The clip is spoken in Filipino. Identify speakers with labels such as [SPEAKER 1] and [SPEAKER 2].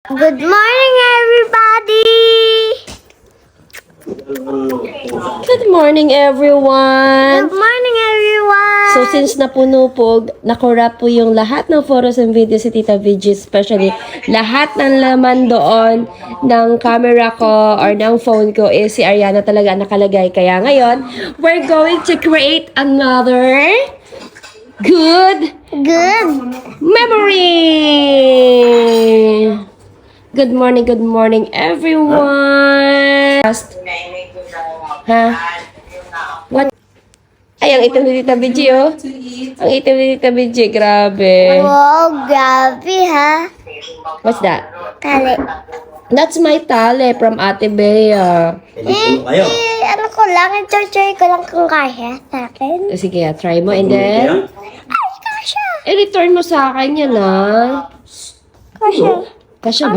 [SPEAKER 1] Good morning, everybody!
[SPEAKER 2] Good morning, everyone!
[SPEAKER 1] Good morning, everyone!
[SPEAKER 2] So, since napuno po, nakurap po yung lahat ng photos and videos si Tita VG, especially lahat ng laman doon ng camera ko or ng phone ko is si Ariana talaga nakalagay. Kaya ngayon, we're going to create another good memory! Good morning, everyone! Ha? What? Ay, ang itim ni Tita VG, oh. Ang itim ni Tita VG, grabe.
[SPEAKER 1] Wow, grabe ha!
[SPEAKER 2] What's that?
[SPEAKER 1] Kali.
[SPEAKER 2] That's my tale from Ate Bea.
[SPEAKER 1] Ano ko lang, i-try ko lang kung kaya sa akin.
[SPEAKER 2] Sige, try mo and then,
[SPEAKER 1] Ay, kasha!
[SPEAKER 2] i-return mo sa akin yan, ah.
[SPEAKER 1] Kasha.
[SPEAKER 2] Kasya ba?